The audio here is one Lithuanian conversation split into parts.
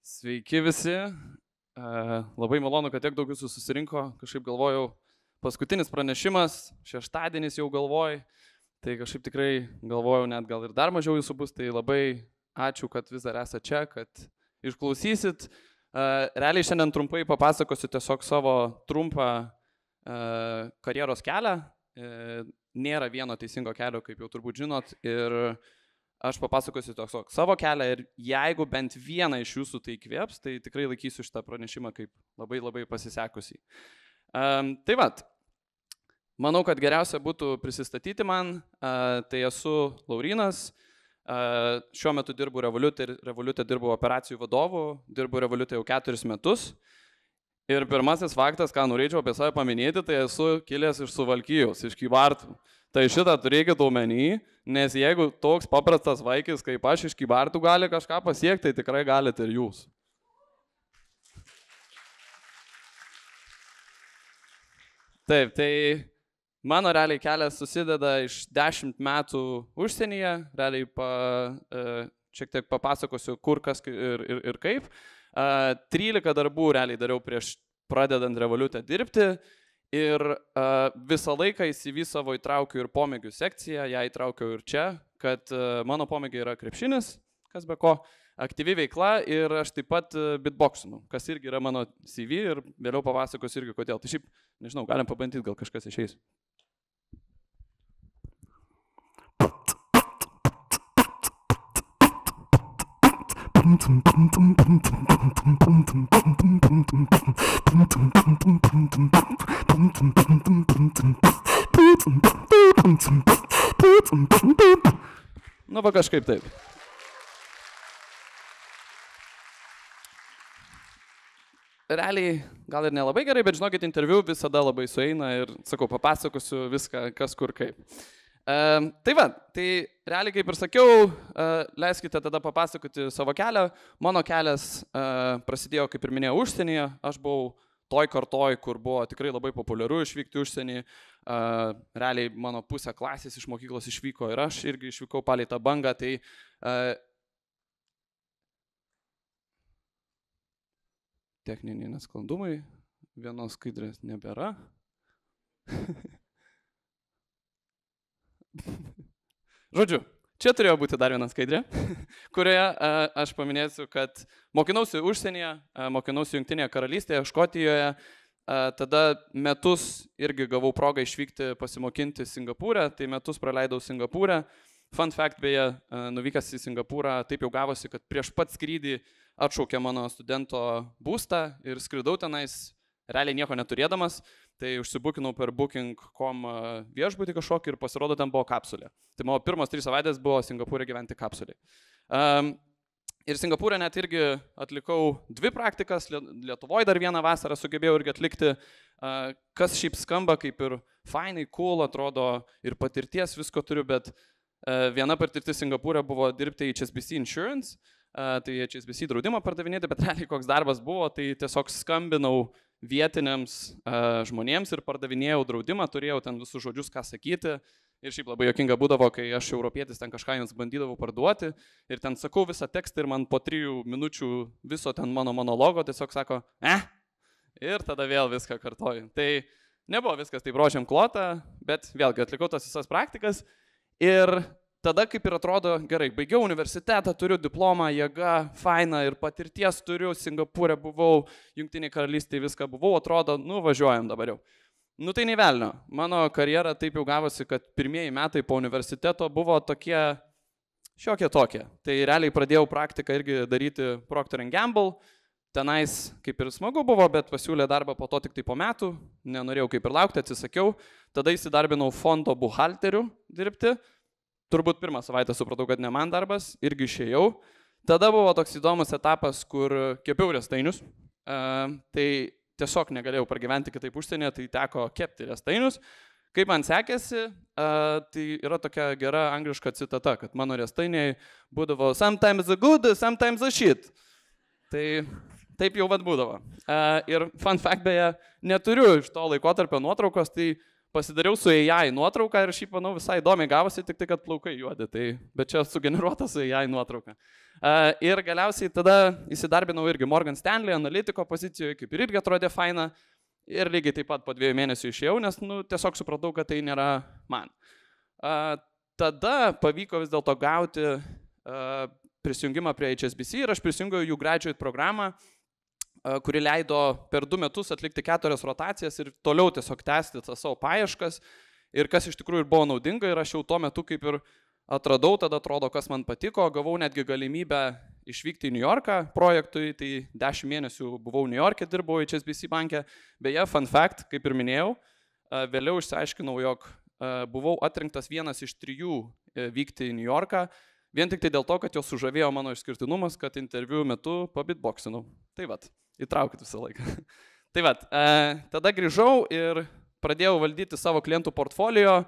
Sveiki visi. Labai malonu, kad tiek daug jūsų susirinko. Kažkaip galvojau, paskutinis pranešimas, šeštadienis jau galvoj. Tai kažkaip tikrai galvojau, net gal ir dar mažiau jūsų bus. Tai labai ačiū, kad vis dar esate čia, kad išklausysit. Realiai šiandien trumpai papasakosiu tiesiog savo trumpą karjeros kelią. Nėra vieno teisingo kelio, kaip jau turbūt žinot. Ir aš papasakosiu tiesiog savo kelią ir jeigu bent vieną iš jūsų tai įkvėps, tai tikrai laikysiu šitą pranešimą kaip labai labai pasisekusiai. Tai vat, manau, kad geriausia būtų prisistatyti man. Tai esu Laurynas, šiuo metu dirbu Revolute dirbu operacijų vadovu, dirbu Revolute jau 4 metus. Ir pirmasis faktas, ką norėčiau apie save paminėti, tai esu kilęs iš Suvalkijos, iš Kybartų. Tai šitą turėkit omeny, nes jeigu toks paprastas vaikis kaip aš iš Kybartų gali kažką pasiekti, tai tikrai galite ir jūs. Taip, tai mano realiai kelias susideda iš 10 metų užsienyje, realiai šiek tiek papasakosiu kur, kas ir kaip. 13 darbų realiai dariau prieš pradedant Revolute dirbti. Ir visą laiką į CV savo įtraukiu ir pomėgių sekciją, ją įtraukiu ir čia, kad mano pomėgiai yra krepšinis, kas be ko, aktyvi veikla ir aš taip pat beatboxinu, kas irgi yra mano CV ir vėliau papasakosiu irgi kodėl. Tai šiaip, nežinau, galim pabandyti, gal kažkas išeis. Nu, va kažkaip taip. Realiai, gal ir nelabai gerai, bet žinokit, interviu visada labai sueina ir, sakau, papasakosiu viską, kas kur kaip. Tai va, tai realiai, kaip ir sakiau, leiskite tada papasakoti savo kelią. Mano kelias prasidėjo, kaip ir minėjau, užsienyje. Aš buvau toj kartoj, kur buvo tikrai labai populiaru išvykti užsienį. Realiai mano pusė klasės iš mokyklos išvyko ir aš irgi išvykau palei tą bangą. Tai techniniai nesklandumai, vienos skaidrės nebėra. Žodžiu, čia turėjo būti dar viena skaidrė, kurioje aš paminėsiu, kad mokinausi užsienyje, mokinausi Jungtinėje karalystėje, Škotijoje, tada metus irgi gavau progą išvykti pasimokinti Singapūrę, tai metus praleidau Singapūrę. Fun fact, beje, nuvykęs į Singapūrą, taip jau gavosi, kad prieš pat skrydį atšaukė mano studento būstą ir skridau tenais, realiai nieko neturėdamas. Tai užsibukinau per booking.com viešbutį kažkokį ir pasirodo, ten buvo kapsulė. Tai mano pirmas 3 savaitės buvo Singapūrė gyventi kapsulėj. Ir Singapūrė net irgi atlikau 2 praktikas, Lietuvoje dar vieną vasarą sugebėjau irgi atlikti, kas šiaip skamba kaip ir fainai, cool, atrodo ir patirties visko turiu, bet viena patirtis Singapūrė buvo dirbti į HSBC Insurance, tai HSBC draudimą pardavinėti, bet realiai koks darbas buvo, tai tiesiog skambinau vietiniams žmonėms ir pardavinėjau draudimą, turėjau ten visus žodžius, ką sakyti. Ir šiaip labai juokinga būdavo, kai aš europietis ten kažką jums bandydavau parduoti ir ten sakau visą tekstą ir man po 3 minučių viso ten mano monologo tiesiog sako, ir tada vėl viską kartoju. Tai nebuvo viskas taip rožiam klota, bet vėlgi atlikau tas visas praktikas ir tada kaip ir atrodo, gerai, baigiau universitetą, turiu diplomą, jėga, faina ir patirties turiu, Singapūrė buvau, Jungtinėje karalystėje viską buvau, atrodo, nu važiuojam dabar jau. Nu tai nei velnio, mano karjera taip jau gavosi, kad pirmieji metai po universiteto buvo tokie šiokie tokie. Tai realiai pradėjau praktiką irgi daryti Procter & Gamble, tenais kaip ir smagu buvo, bet pasiūlė darbą po to tik tai po metų, nenorėjau kaip ir laukti, atsisakiau, tada įsidarbinau fondo buhalterių dirbti. Turbūt 1 savaitę supratau, kad ne man darbas, irgi išėjau. Tada buvo toks įdomus etapas, kur kepiau riestainius. Tai tiesiog negalėjau pragyventi kitaip užsienyje, tai teko kepti riestainius. Kaip man sekėsi, tai yra tokia gera angliška citata, kad mano riestainiai būdavo sometimes a good, sometimes a shit. Tai taip jau vat būdavo. Ir fun fact beje, neturiu iš to laikotarpio nuotraukos, tai pasidariau su AI nuotrauką ir šiaip, manau, visai įdomiai gavosi, tik tai, kad plaukai juodi, tai, bet čia sugeneruota su AI nuotrauka. Ir galiausiai tada įsidarbinau irgi Morgan Stanley analitiko pozicijoje, kaip ir irgi atrodė faina. Ir lygiai taip pat po 2 mėnesių išėjau, nes tiesiog supratau, kad tai nėra man. Tada pavyko vis dėlto gauti prisijungimą prie HSBC ir aš prisijungiau jų graduate programą, kuri leido per 2 metus atlikti 4 rotacijas ir toliau tiesiog tęsti tas savo paieškas. Ir kas iš tikrųjų ir buvo naudinga ir aš jau tuo metu kaip ir atradau, tada atrodo, kas man patiko, gavau netgi galimybę išvykti į New Yorką projektui, tai 10 mėnesių buvau New York'e, dirbau HSBC banke. Beje, fun fact, kaip ir minėjau, vėliau išsiaiškinau, jog buvau atrinktas vienas iš 3 vykti į New Yorką, vien tik tai dėl to, kad jos sužavėjo mano išskirtinumas, kad interviu metu pabitboksinau. Tai vat, įtraukit visą laiką. Tai vat, tada grįžau ir pradėjau valdyti savo klientų portfolio.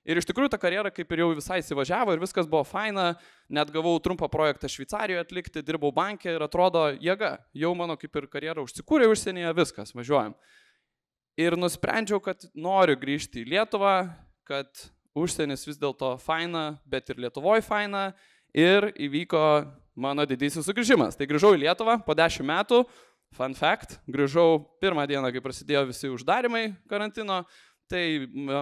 Ir iš tikrųjų ta karjera kaip ir jau visai įsivažiavo ir viskas buvo faina, net gavau trumpą projektą Šveicarijoje atlikti, dirbau banke ir atrodo jėga, jau mano kaip ir karjera užsikūrė užsienyje, viskas, važiuojam. Ir nusprendžiau, kad noriu grįžti į Lietuvą, kad užsienis vis dėlto faina, bet ir Lietuvoje faina ir įvyko mano didysis sugrįžimas. Tai grįžau į Lietuvą po 10 metų, fun fact, grįžau pirmą dieną, kai prasidėjo visi uždarimai karantino. Tai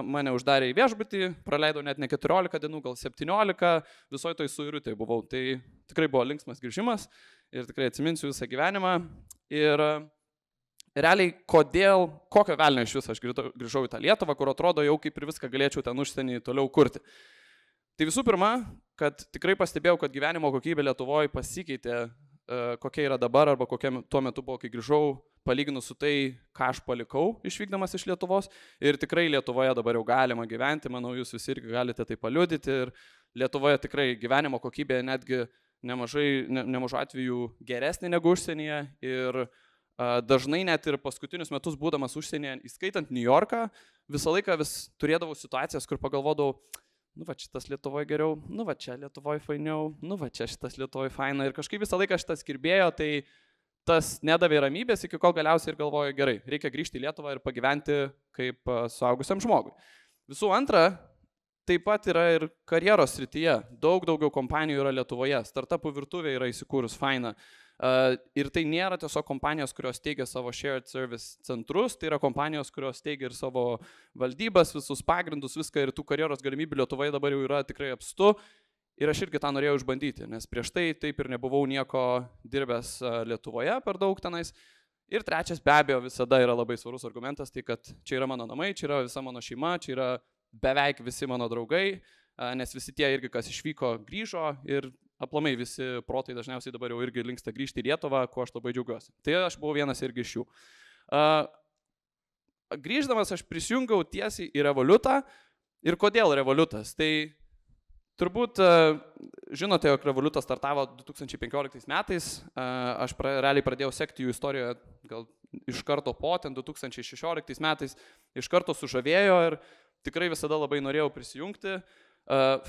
mane uždarė į viešbutį, praleidau net ne 14 dienų, gal 17, visoje toj suirutėje buvau. Tai tikrai buvo linksmas grįžimas ir tikrai atsiminsiu visą gyvenimą. Ir realiai, kokio velnio iš viso aš grįžau į tą Lietuvą, kur atrodo jau kaip ir viską galėčiau ten užsienį toliau kurti. Tai visų pirma, kad tikrai pastebėjau, kad gyvenimo kokybė Lietuvoje pasikeitė, kokia yra dabar arba kokia tuo metu buvo, kai grįžau, palyginus su tai, ką aš palikau išvykdamas iš Lietuvos. Ir tikrai Lietuvoje dabar jau galima gyventi, manau, jūs visi irgi galite tai paliudyti. Ir Lietuvoje tikrai gyvenimo kokybė netgi nemažu atveju geresnė negu užsienyje. Ir dažnai net ir paskutinius metus būdamas užsienyje, įskaitant New Yorką, visą laiką vis turėdavau situacijas, kur pagalvodavau, va šitas Lietuvoje geriau, va čia Lietuvoje fainiau, va čia šitas Lietuvoje faina. Ir kažkaip visą laiką šitas kirbėjo, tai tas nedavė ramybės, iki kol galiausiai ir galvoju, gerai, reikia grįžti į Lietuvą ir pagyventi kaip suaugusiam žmogui. Visų antra, taip pat yra ir karjeros srityje. Daug daugiau kompanijų yra Lietuvoje, startupų virtuvė yra įsikūrus faina. Ir tai nėra tiesiog kompanijos, kurios teigia savo shared service centrus, tai yra kompanijos, kurios teigia ir savo valdybas, visus pagrindus, viską ir tų karjeros galimybių Lietuvoje dabar jau yra tikrai apstu. Ir aš irgi tą norėjau išbandyti, nes prieš tai taip ir nebuvau nieko dirbęs Lietuvoje per daug tenais. Ir trečias, be abejo, visada yra labai svarus argumentas, tai kad čia yra mano namai, čia yra visa mano šeima, čia yra beveik visi mano draugai, nes visi tie irgi, kas išvyko, grįžo ir aplamai visi protai dažniausiai dabar jau irgi linksta grįžti į Lietuvą, kuo aš labai džiaugiuosi. Tai aš buvau vienas irgi iš jų. Grįždamas aš prisijungiau tiesiai į Revolutą. Ir kodėl Revolutas? Tai turbūt žinote, jog Revolutas startavo 2015 metais, aš realiai pradėjau sekti jų istoriją gal iš karto po, ten 2016 metais, iš karto sužavėjo ir tikrai visada labai norėjau prisijungti.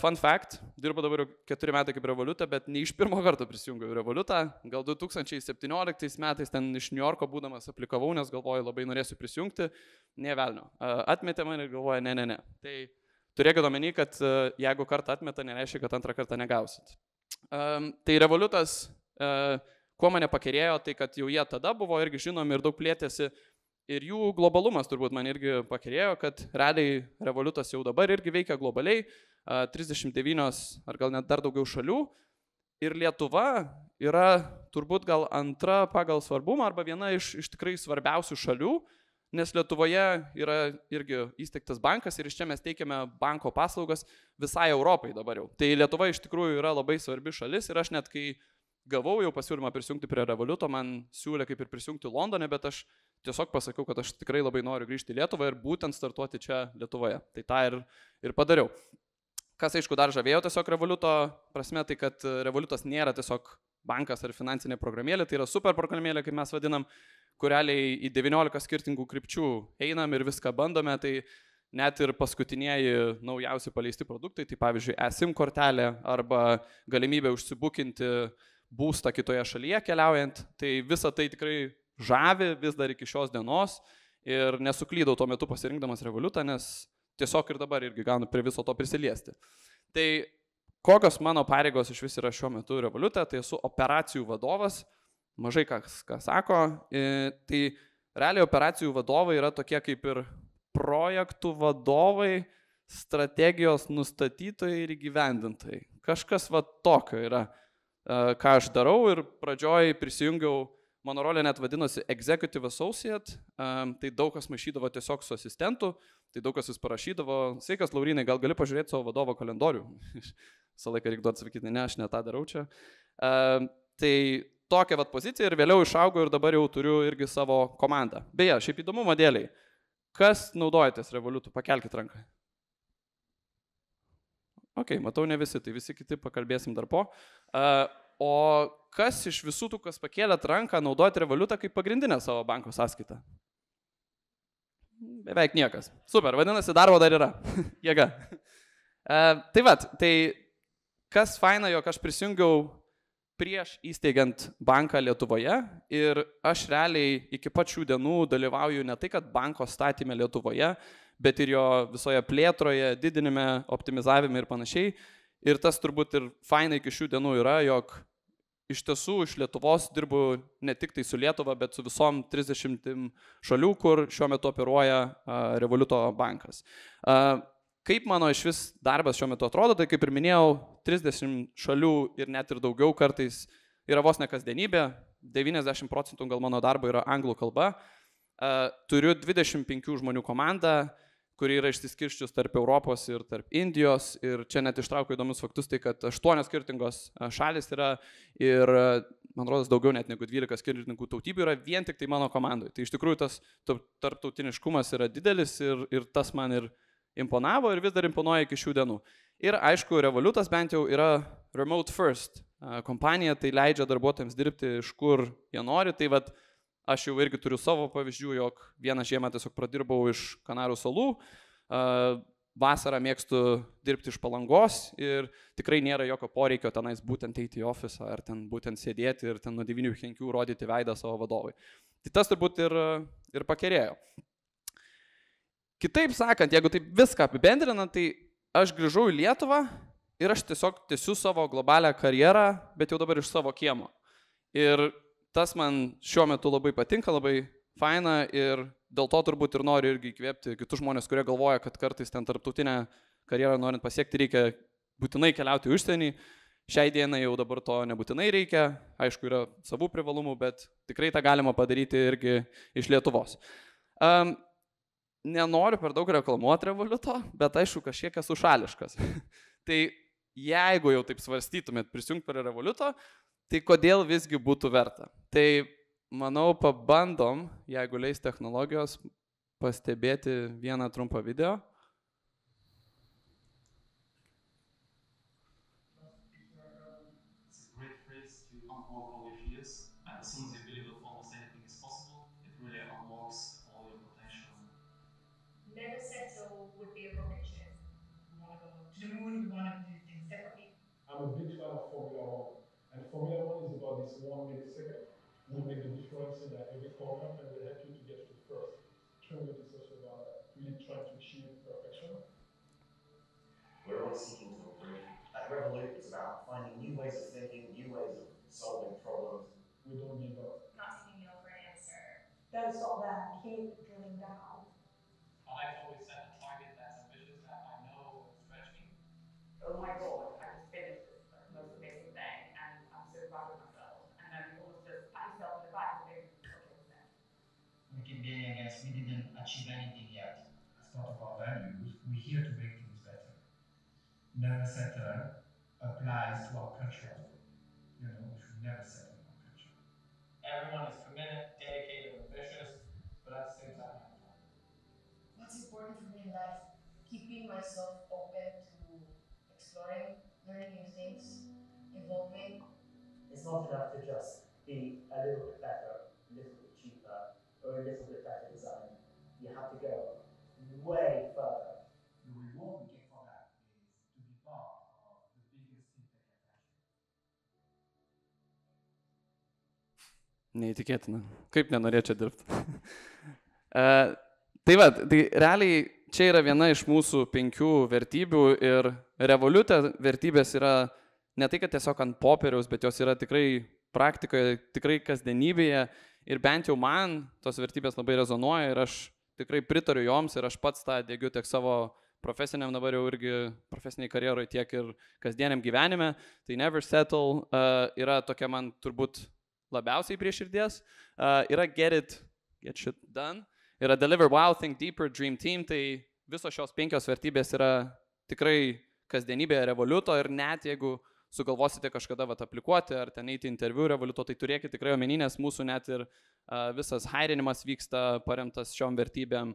Fun fact, dirbu dabar 4 metai kaip Revoluta, bet ne iš pirmo karto prisijungiau į Revolutą, gal 2017 metais ten iš New Yorko būdamas aplikavau, nes galvoju labai norėsiu prisijungti, ne velnio. Atmetė mane ir galvoja, ne. Tai turėkit omeny, kad jeigu kartą atmeta, nereiškia, kad antrą kartą negausit. Tai Revolutas, kuo mane pakerėjo, tai kad jau jie tada buvo irgi žinomi ir daug plėtėsi. Ir jų globalumas turbūt man irgi pakerėjo, kad realiai Revolutas jau dabar irgi veikia globaliai, 39 ar gal net dar daugiau šalių. Ir Lietuva yra turbūt gal antra pagal svarbumą arba viena iš tikrai svarbiausių šalių. Nes Lietuvoje yra irgi įsteigtas bankas ir iš čia mes teikiame banko paslaugas visai Europai dabar jau. Tai Lietuva iš tikrųjų yra labai svarbi šalis ir aš net kai gavau jau pasiūlymą prisijungti prie Revoluto, man siūlė kaip ir prisijungti Londone, bet aš tiesiog pasakiau, kad aš tikrai labai noriu grįžti į Lietuvą ir būtent startuoti čia Lietuvoje. Tai tą ir padariau. Kas aišku dar žavėjo tiesiog Revoluto prasme, tai kad Revolutas nėra tiesiog bankas ar finansinė programėlė, tai yra super programėlė, kaip mes vadinam, kur realiai į 19 skirtingų krypčių einam ir viską bandome, tai net ir paskutinieji naujausi paleisti produktai, tai pavyzdžiui eSIM kortelė arba galimybė užsibukinti būstą kitoje šalyje keliaujant, tai visa tai tikrai žavi vis dar iki šios dienos ir nesuklydau tuo metu pasirinkdamas Revolutą, nes tiesiog ir dabar irgi gaunu prie viso to prisiliesti. Tai kokios mano pareigos iš vis yra šiuo metu Revolute, tai esu operacijų vadovas, mažai kas sako, tai realiai operacijų vadovai yra tokie kaip ir projektų vadovai, strategijos nustatytojai ir įgyvendintojai. Kažkas va tokio yra, ką aš darau ir pradžioj prisijungiau, mano rolė net vadinosi Executive Associate, tai daug kas maišydavo tiesiog su asistentu, tai daug kas vis parašydavo, sveikas Laurinai, gal gali pažiūrėti savo vadovo kalendorių? Visą laiką reikėtų atsakyti, ne, aš ne tą darau čia. Tai tokia vat pozicija ir vėliau išaugau ir dabar jau turiu irgi savo komandą. Beje, šiaip įdomumo dėliai, kas naudojatės Revolutu? Pakelkit ranką. Ok, matau ne visi, tai visi kiti pakalbėsim dar po. O kas iš visų tų, kas pakėlėt ranką, naudojate Revolutą kaip pagrindinę savo banko sąskaitą? Beveik niekas. Super, vadinasi, darbo dar yra. Jėga. Tai vat, tai kas faina, jog aš prisijungiau prieš įsteigiant banką Lietuvoje ir aš realiai iki pat šių dienų dalyvauju ne tai, kad banko statyme Lietuvoje, bet ir jo visoje plėtroje, didinime, optimizavime ir panašiai. Ir tas turbūt ir faina iki šių dienų yra, jog iš tiesų iš Lietuvos dirbu ne tik tai su Lietuva, bet su visom 30 šalių, kur šiuo metu operuoja Revoluto bankas. Kaip mano iš vis darbas šiuo metu atrodo, tai kaip ir minėjau, 30 šalių ir net ir daugiau kartais yra vos ne kasdienybė, 90% gal mano darbo yra anglų kalba. Turiu 25 žmonių komandą, kuri yra išsiskirsčius tarp Europos ir tarp Indijos. Ir čia net ištraukiu įdomius faktus, tai kad 8 skirtingos šalis yra ir, man rodos, daugiau net negu 12 skirtingų tautybių yra vien tik tai mano komandoje. Tai iš tikrųjų tas tarptautiniškumas yra didelis ir tas man ir imponavo ir vis dar imponuoja iki šių dienų. Ir aišku, Revolutas bent jau yra remote first kompanija, tai leidžia darbuotojams dirbti iš kur jie nori. Tai vat, aš jau irgi turiu savo pavyzdžių, jog vieną žiemą tiesiog pradirbau iš Kanarų salų, vasarą mėgstu dirbti iš Palangos ir tikrai nėra jokio poreikio tenais būtent eiti į ofisą ar ten būtent sėdėti ir ten nuo 9 iki 5 rodyti veidą savo vadovui. Tai tas turbūt ir pakerėjo. Kitaip sakant, jeigu taip viską apibendrinant, tai aš grįžau į Lietuvą ir aš tiesiog tęsiu savo globalią karjerą, bet jau dabar iš savo kiemo. Ir tas man šiuo metu labai patinka, labai faina ir dėl to turbūt ir noriu irgi įkvėpti kitus žmonės, kurie galvoja, kad kartais ten tarptautinę karjerą norint pasiekti reikia būtinai keliauti į užsienį. Šiai dienai jau dabar to nebūtinai reikia, aišku yra savų privalumų, bet tikrai tą galima padaryti irgi iš Lietuvos. Nenoriu per daug reklamuoti Revoluto, bet aišku kažkiek esu šališkas. Tai jeigu jau taip svarstytumėt prisijungti prie Revoluto, tai kodėl visgi būtų verta? Tai manau pabandom, jeigu leis technologijos, pastebėti vieną trumpą video. Never said so would be a prediction. We want to go to the moon, we want to do things differently. I'm a big fan of Formula One. And Formula One is about this 1 millisecond will make the difference in every corner and will help you to get to the first. Remote is also about really trying to achieve perfection. We're always seeking to improve. At Revolut, it's about finding new ways of thinking, new ways of solving problems. We don't give up. Not taking no for an answer. Don't stop there, keep drilling down. I like to always set a target that's ambitious that I know will stretch me. Oh my God, I just finished this most amazing thing and I'm so proud of myself. And then you almost just pat yourself in the back and think, okay, what's next? We keep being against, we didn't achieve anything yet. As part of our values, we're here to make things better. Never settle applies to our culture. You know, we should never settle in our culture. Everyone is committed, dedicated, ambitious, but at the same time, What's important for me in life? Keeping myself open to exploring, learning new things, evolving. It's not enough to just be a little bit better, a little bit cheaper, or a little bit better design. You have to go way further. The reward we get for that is to be part of the biggest fintech attachment. Neįtikėtina. Kaip nenorėčiau dirbti. Tai va, tai realiai čia yra viena iš mūsų 5 vertybių ir Revolute vertybės yra ne tai, kad tiesiog ant popieriaus, bet jos yra tikrai praktikoje, tikrai kasdienybėje ir bent jau man tos vertybės labai rezonuoja ir aš tikrai pritariu joms ir aš pats tą diegiu tiek savo profesiniam dabar jau irgi profesiniai karjeroje, tiek ir kasdieniam gyvenime. Tai never settle yra tokia man turbūt labiausiai prie širdies. Yra get shit done. Yra deliver wow, think deeper, dream team. Tai visos šios 5 vertybės yra tikrai kasdienybėje Revoluto ir net jeigu sugalvosite kažkada aplikuoti ar ten eiti interviu Revoluto, tai turėkite tikrai omeny, nes mūsų net ir visas hairinimas vyksta paremtas šiom vertybėm,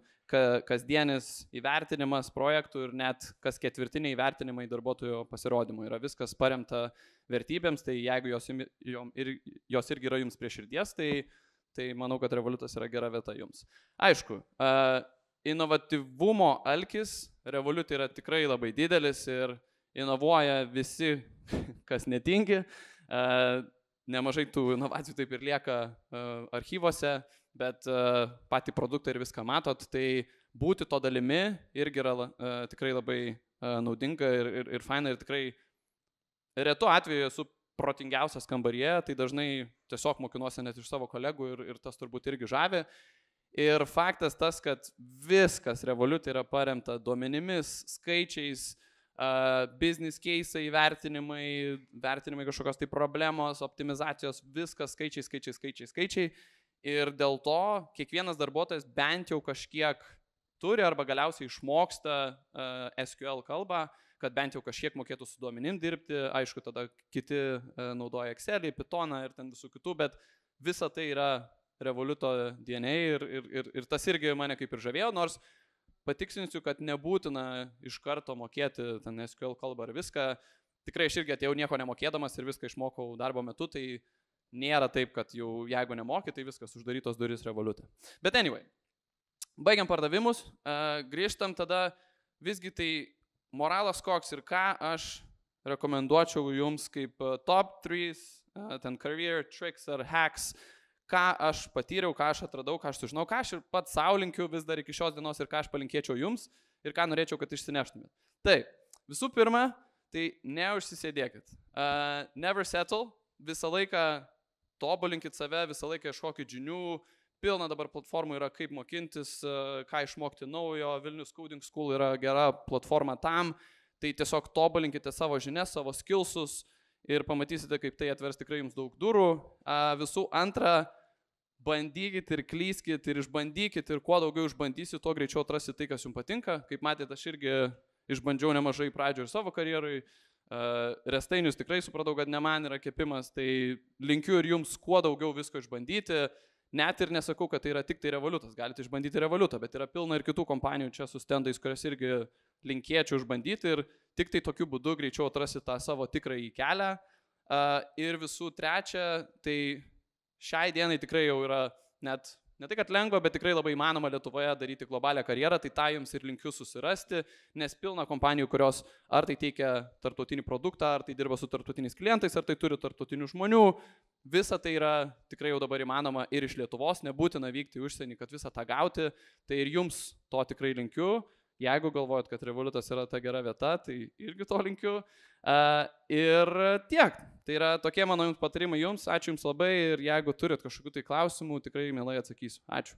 kasdienis įvertinimas projektų ir net kas ketvirtiniai įvertinimai darbuotojų pasirodymų. Yra viskas paremta vertybėms, tai jeigu jos irgi yra jums prie širdies, tai manau, kad Revolutas yra gera vieta jums. Aišku, inovatyvumo alkis Revolute yra tikrai labai didelis ir inovuoja visi, kas netingi. Nemažai tų inovacijų taip ir lieka archyvose, bet patį produktą ir viską matot, tai būti to dalimi irgi yra tikrai labai naudinga ir faina ir tikrai retu atveju esu protingiausias kambaryje, tai dažnai tiesiog mokinuosi net iš savo kolegų ir tas turbūt irgi žavi. Ir faktas tas, kad viskas Revolute yra paremta duomenimis, skaičiais, business case, vertinimai kažkokios tai problemos, optimizacijos, viskas skaičiai. Ir dėl to kiekvienas darbuotojas bent jau kažkiek turi arba galiausiai išmoksta SQL kalbą, kad bent jau kažkiek mokėtų su duomenim dirbti. Aišku, tada kiti naudoja Excelį, Pythoną ir ten visų kitų, bet visa tai yra Revoluto DNA ir tas irgi mane kaip ir žavėjo, nors patikslinsiu, kad nebūtina iš karto mokėti ten SQL kalbą ar viską. Tikrai aš irgi atėjau nieko nemokėdamas ir viską išmokau darbo metu, tai nėra taip, kad jau jeigu nemoki, tai viskas uždarytos durys Revolute. Bet anyway, baigiam pardavimus, grįžtam tada, visgi tai moralas koks ir ką aš rekomenduočiau jums kaip top 3 ten career tricks ar hacks, ką aš patyriau, ką aš atradau, ką aš sužinau, ką aš ir pats sau linkiu vis dar iki šios dienos ir ką aš palinkėčiau jums ir ką norėčiau, kad išsineštumėt. Tai, visų pirma, tai neužsisėdėkit. Never settle, visą laiką tobulinkit save, visą laiką ieškokit žinių, pilna dabar platformų yra kaip mokintis, ką išmokti naujo, Vilnius Coding School yra gera platforma tam, tai tiesiog tobulinkite savo žinias, savo skillsus ir pamatysite, kaip tai atvers tikrai jums daug durų. Visų antra, bandykit ir klyskit ir išbandykit ir kuo daugiau išbandysit, tuo greičiau atrasit tai, kas jums patinka. Kaip matėte, aš irgi išbandžiau nemažai pradžio ir savo karjerai. Restainius tikrai supratau, kad ne man yra kepimas, tai linkiu ir jums kuo daugiau visko išbandyti. Net ir nesakau, kad tai yra tik tai Revolutas, galite išbandyti Revolutą, bet yra pilna ir kitų kompanijų čia su stendais, kurias irgi linkėčiau išbandyti ir tik tai tokiu būdu greičiau atrasit tą savo tikrąjį kelią. Ir visų trečia, tai šiai dienai tikrai jau yra net ne tai, kad lengva, bet tikrai labai įmanoma Lietuvoje daryti globalią karjerą, tai tą jums ir linkiu susirasti, nes pilna kompanijų, kurios ar tai teikia tarptautinį produktą, ar tai dirba su tarptautiniais klientais, ar tai turi tarptautinių žmonių. Visa tai yra tikrai jau dabar įmanoma ir iš Lietuvos, nebūtina vykti į užsienį, kad visą tą gauti, tai ir jums to tikrai linkiu. Jeigu galvojat, kad Revolutas yra ta gera vieta, tai irgi to linkiu. Ir tiek. Tai yra tokie mano patarimai jums. Ačiū jums labai ir jeigu turit kažkokių tai klausimų, tikrai mielai atsakysiu. Ačiū.